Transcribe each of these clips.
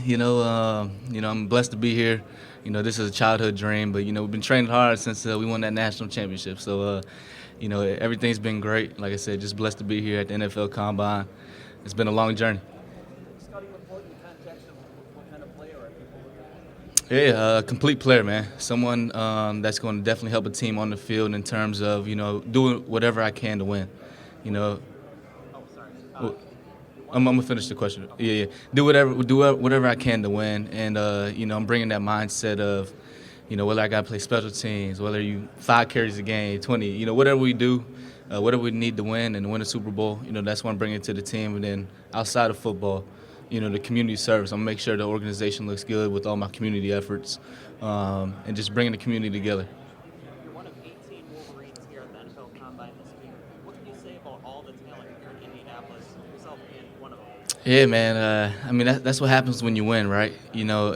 I'm blessed to be here. This is a childhood dream, but we've been training hard since we won that national championship. So, everything's been great. Like I said, just blessed to be here at the NFL Combine. It's been a long journey. Scouting report in the context of what kind of player are people looking at? Yeah, complete player, man. Someone that's going to definitely help a team on the field in terms of doing whatever I can to win. You know, Oh, sorry. I'm gonna finish the question. Yeah. Do whatever I can to win, and I'm bringing that mindset of, whether I got to play special teams, whether you 5 carries a game, 20, whatever we do, whatever we need to win and win a Super Bowl, that's what I'm bringing to the team. And then outside of football, the community service, I'm gonna make sure the organization looks good with all my community efforts, and just bringing the community together. You're one of 18 Wolverines here at the NFL Combine this week. What can you say about all the talent here in Indianapolis, yourself being one of them? Yeah, man. That's what happens when you win, right?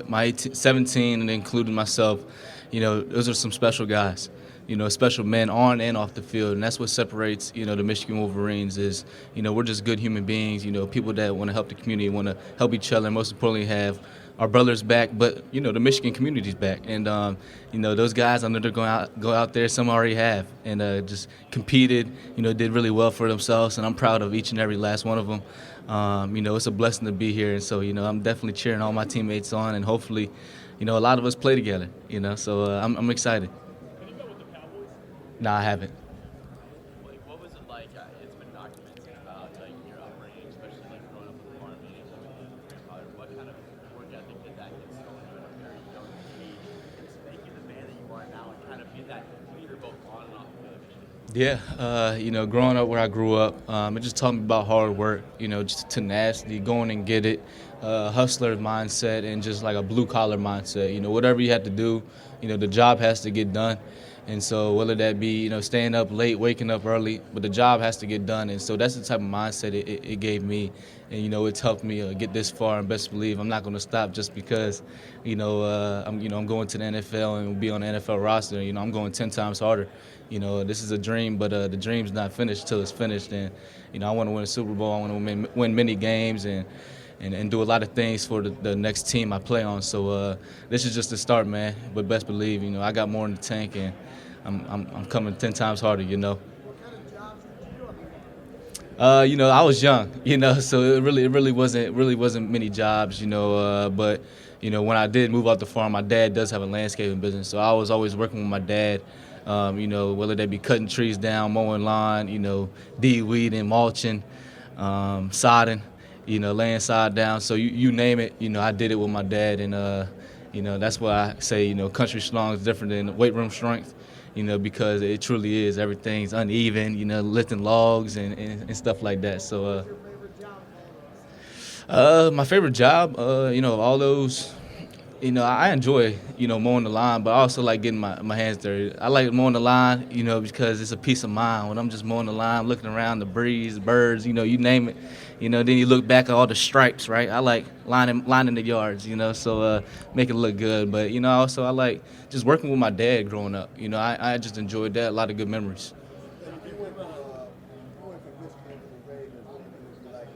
My 17 and including myself, those are some special guys. Special men on and off the field, and that's what separates, the Michigan Wolverines is, we're just good human beings, people that want to help the community, want to help each other, and most importantly have our brothers back, but, the Michigan community's back. And, those guys, I know they're go out there, some already have, and just competed, did really well for themselves, and I'm proud of each and every last one of them. It's a blessing to be here, and so, I'm definitely cheering all my teammates on, and hopefully, a lot of us play together, so I'm excited. Have you met with the Cowboys? No, I haven't. What was it like? It's been documented about your upbringing, especially growing up with the farm and your grandfather. What kind of work ethic did that instill in you at a very young age to make you the man that you are now and kind of be that leader both on and off the field? Yeah, growing up where I grew up, it just taught me about hard work, just tenacity, going and get it, hustler mindset, and just like a blue-collar mindset. Whatever you have to do, the job has to get done. And so whether that be, staying up late, waking up early, but the job has to get done. And so that's the type of mindset it gave me. And, it's helped me get this far, and best believe I'm not going to stop just because, I'm going to the NFL and be on the NFL roster. I'm going 10 times harder. This is a dream, but the dream's not finished till it's finished. And, I want to win a Super Bowl. I want to win many games and do a lot of things for the next team I play on. So this is just the start, man. But best believe, I got more in the tank, and I'm coming 10 times harder, What kind of jobs did you do? I was young, so it really wasn't many jobs, but when I did move out the farm, my dad does have a landscaping business, so I was always working with my dad, whether that be cutting trees down, mowing lawn, de-weeding, mulching, sodding, laying sod down. So you name it, I did it with my dad, and that's why I say, country strong is different than weight room strength. Because it truly is. Everything's uneven, lifting logs and stuff like that. So, my favorite job, of all those, I enjoy, mowing the lawn, but I also like getting my hands dirty. I like mowing the lawn, because it's a peace of mind. When I'm just mowing the lawn, looking around, the breeze, birds, you name it. Then you look back at all the stripes, right? I like lining the yards, so make it look good. But, also I like just working with my dad growing up. I just enjoyed that, a lot of good memories. If you went from Michigan to the Ravens, what would you like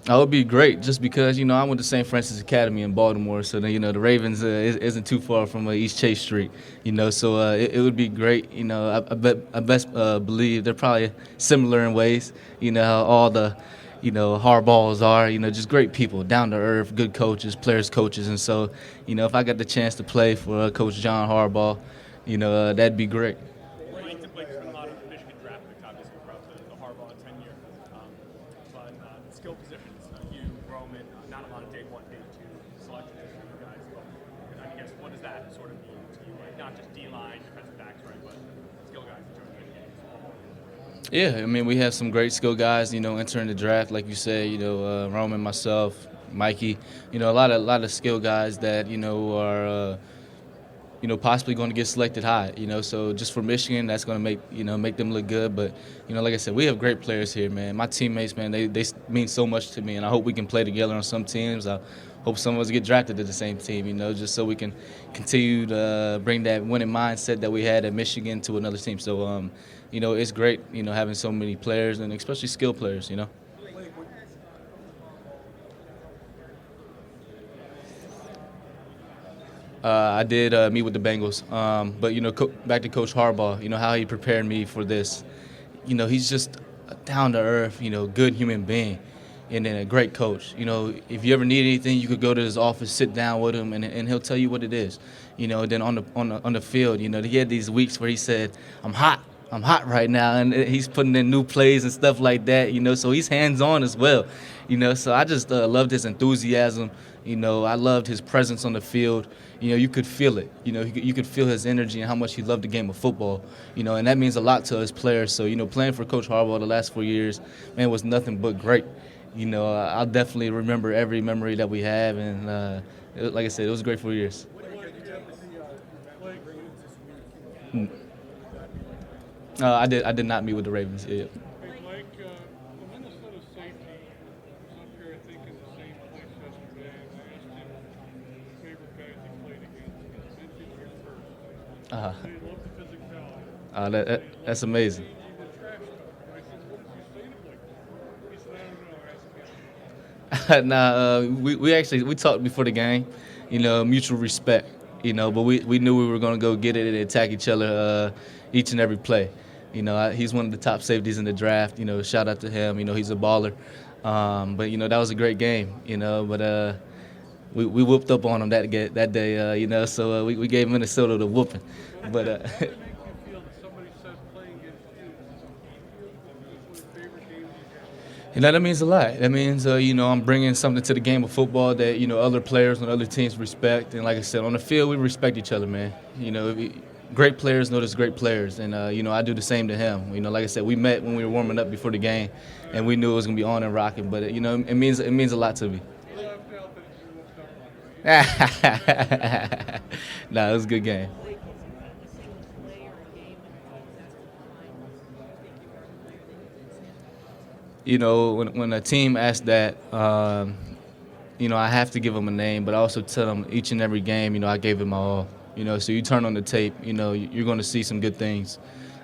to That would be great, just because I went to St. Francis Academy in Baltimore, so then the Ravens isn't too far from East Chase Street, so it would be great. I best believe they're probably similar in ways. How all the Harbaughs are, just great people, down to earth, good coaches, players, coaches, and so if I got the chance to play for Coach John Harbaugh, that'd be great. Blake spent a lot of Michigan draft picks, obviously, throughout the Harbaugh tenure. But skill positions, you, Roman, not a lot of day one, day two selections for you guys. But I guess, what does that sort of mean to you? Like, not just D-line, defensive backs, right, but skill guys in terms of Michigan. Yeah, we have some great skill guys, entering the draft, like you said, Roman, myself, Mikey, a lot of skill guys that, are, possibly going to get selected high, so just for Michigan, that's going to make them look good. But, like I said, we have great players here, man. My teammates, man, they mean so much to me, and I hope we can play together on some teams. I hope some of us get drafted to the same team, just so we can continue to bring that winning mindset that we had at Michigan to another team. So, it's great, having so many players, and especially skilled players, I did meet with the Bengals, but back to Coach Harbaugh. How he prepared me for this. He's just a down to earth, good human being, and then a great coach. If you ever need anything, you could go to his office, sit down with him, and he'll tell you what it is. Then on the field, he had these weeks where he said, "I'm hot." I'm hot right now, and he's putting in new plays and stuff like that, so he's hands-on as well, so I just loved his enthusiasm, I loved his presence on the field, you could feel it, you could feel his energy and how much he loved the game of football, and that means a lot to us players, so, playing for Coach Harbaugh the last 4 years, man, was nothing but great, I'll definitely remember every memory that we have, and like I said, it was great 4 years. I did not meet with the Ravens. Yeah. Hey, Blake, the Minnesota safety was up here, I think, in the same place yesterday, and I asked him favorite guys he played against. He mentioned you first. Uh-huh. So he loved the physicality. That's amazing. He was trash talking. I said, what did you say to Blake? He said, I don't know, ask him. We talked before the game, mutual respect, but we knew we were going to go get it and attack each other each and every play. He's one of the top safeties in the draft. Shout out to him. He's a baller. But that was a great game. But we whooped up on him that day. So we gave Minnesota the whooping. But Does it make you feel that somebody says playing against you is one of the favorite games you have? that means a lot. That means I'm bringing something to the game of football that other players on other teams respect. And like I said, on the field we respect each other, man. Great players notice great players, and I do the same to him. Like I said, we met when we were warming up before the game, and we knew it was gonna be on and rocking. But it means a lot to me. You left out that you whooped up on you, right? Nah, it was a good game. Blake, is there any single play or a game in college that's defined what you think you are the player that you stand? When a team asks that, I have to give them a name, but I also tell them each and every game, I gave it my all. So you turn on the tape, you're going to see some good things.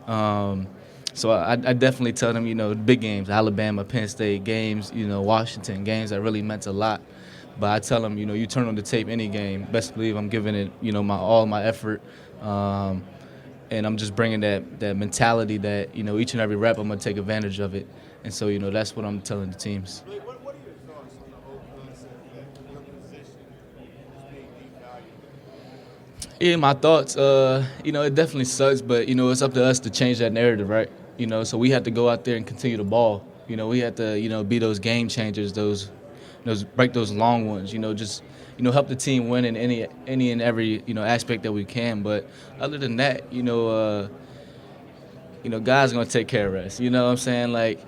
So I definitely tell them, big games, Alabama, Penn State games, Washington games that really meant a lot. But I tell them, you turn on the tape any game, best believe I'm giving it, my effort. And I'm just bringing that mentality that, each and every rep I'm going to take advantage of it. And so, that's what I'm telling the teams. Blake, what are your thoughts on the whole concept that your position is being devalued? Yeah, my thoughts, it definitely sucks, but, it's up to us to change that narrative, right? So we have to go out there and continue to ball. We have to, be those game changers, those break those long ones, just, help the team win in any and every, aspect that we can. But other than that, God's going to take care of us. You know what I'm saying? Like,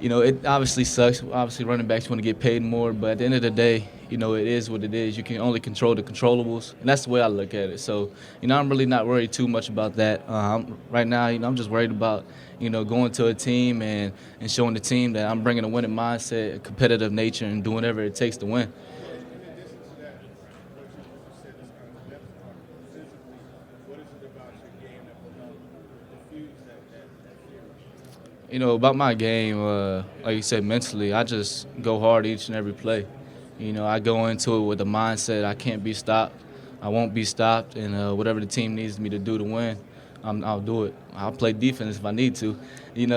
it obviously sucks. Obviously, running backs want to get paid more, but at the end of the day, it is what it is. You can only control the controllables, and that's the way I look at it. So, I'm really not worried too much about that. Right now, I'm just worried about, going to a team and showing the team that I'm bringing a winning mindset, a competitive nature, and doing whatever it takes to win. In addition to that, what you just said is kind of the next part. Physically, what is it about your game that will help diffuse that fear? About my game, like you said, mentally, I just go hard each and every play. I go into it with the mindset I can't be stopped. I won't be stopped, and whatever the team needs me to do to win, I'll do it. I'll play defense if I need to.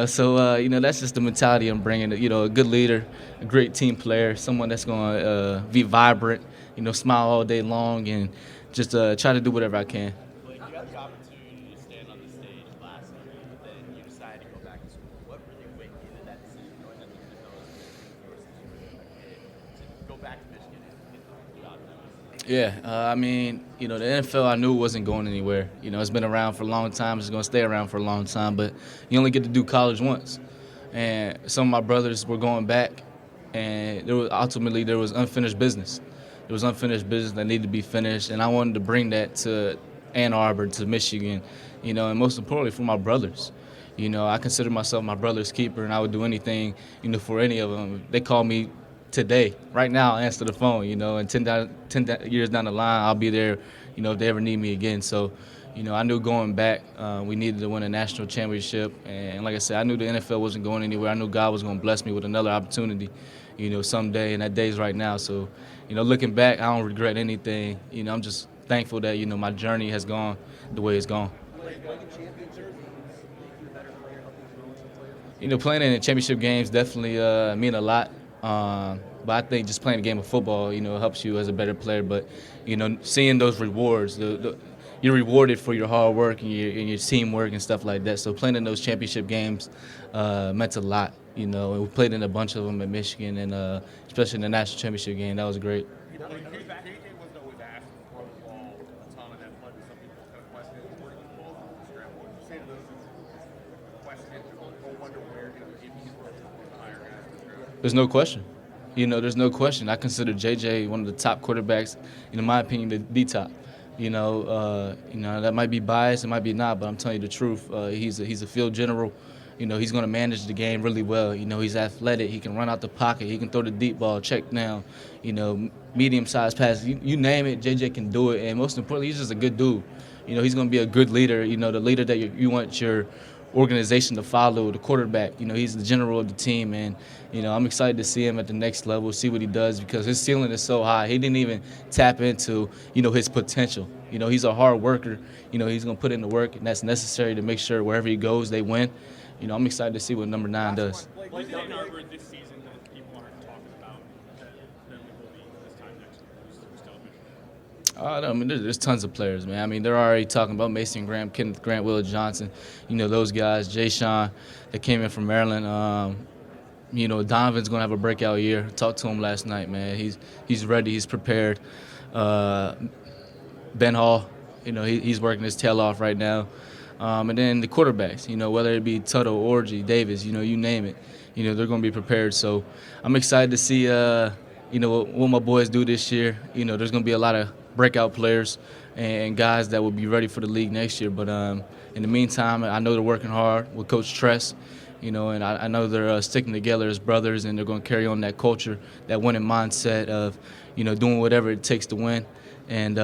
So that's just the mentality I'm bringing. A good leader, a great team player, someone that's going to be vibrant, smile all day long, and just try to do whatever I can. Blake, you had the opportunity to stand on the stage last year, but then you decided to go back to school. What really went into that decision, knowing that the NFL is your situation, to go back to Michigan and get the job done? Yeah, the NFL I knew wasn't going anywhere. It's been around for a long time. It's going to stay around for a long time. But you only get to do college once. And some of my brothers were going back, and there was unfinished business. There was unfinished business that needed to be finished, and I wanted to bring that to Ann Arbor, to Michigan, and most importantly for my brothers. I consider myself my brother's keeper, and I would do anything, for any of them. They call me today, right now, answer the phone, and 10 years down the line, I'll be there, if they ever need me again. So, I knew going back, we needed to win a national championship. And like I said, I knew the NFL wasn't going anywhere. I knew God was going to bless me with another opportunity, someday, and that day's right now. So, looking back, I don't regret anything. I'm just thankful that, you know, my journey has gone the way it's gone. You know, playing in the championship games definitely mean a lot. But I think just playing a game of football, you know, helps you as a better player. But, you know, seeing those rewards, you're rewarded for your hard work and your teamwork and stuff like that. So playing in those championship games meant a lot. You know, and we played in a bunch of them at Michigan, and especially in the national championship game, that was great. JJ wasn't always asked to throw the ball a ton, and that led to some people kind of questioning where he was balls from the scramble. What would you say to those who question or wonder where, you know, if he throws the higher guys? There's no question. You know, there's no question. I consider JJ one of the top quarterbacks, in my opinion, the top. You know, that might be biased, it might be not, but I'm telling you the truth. He's a field general. You know, he's going to manage the game really well. You know, he's athletic. He can run out the pocket. He can throw the deep ball, check down, you know, medium-sized passes. You name it, JJ can do it. And most importantly, he's just a good dude. You know, he's going to be a good leader, you know, the leader that you want your organization to follow, the quarterback. You know, he's the general of the team. And, you know, I'm excited to see him at the next level, see what he does, because his ceiling is so high. He didn't even tap into, you know, his potential. You know, he's a hard worker. You know, he's going to put in the work, and that's necessary to make sure wherever he goes, they win. You know, I'm excited to see what number 9 does. Blake Corum this season that people aren't talking about that there will be this time next year? Who's television? I mean, there's tons of players, man. I mean, they're already talking about Mason Graham, Kenneth Grant, Will Johnson, you know, those guys, Jay Sean that came in from Maryland. You know, Donovan's going to have a breakout year. I talked to him last night, man. He's ready. He's prepared. Ben Hall, you know, he's working his tail off right now. And then the quarterbacks, you know, whether it be Tuttle, Orji, Davis, you know, you name it, you know, they're going to be prepared. So I'm excited to see, you know, what my boys do this year. You know, there's going to be a lot of breakout players and guys that will be ready for the league next year. But in the meantime, I know they're working hard with Coach Tress, you know, and I know they're sticking together as brothers, and they're going to carry on that culture, that winning mindset of, you know, doing whatever it takes to win. And,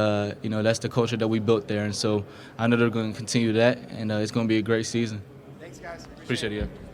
you know, that's the culture that we built there. And so I know they're going to continue that, and it's going to be a great season. Thanks, guys. Appreciate it. Yeah.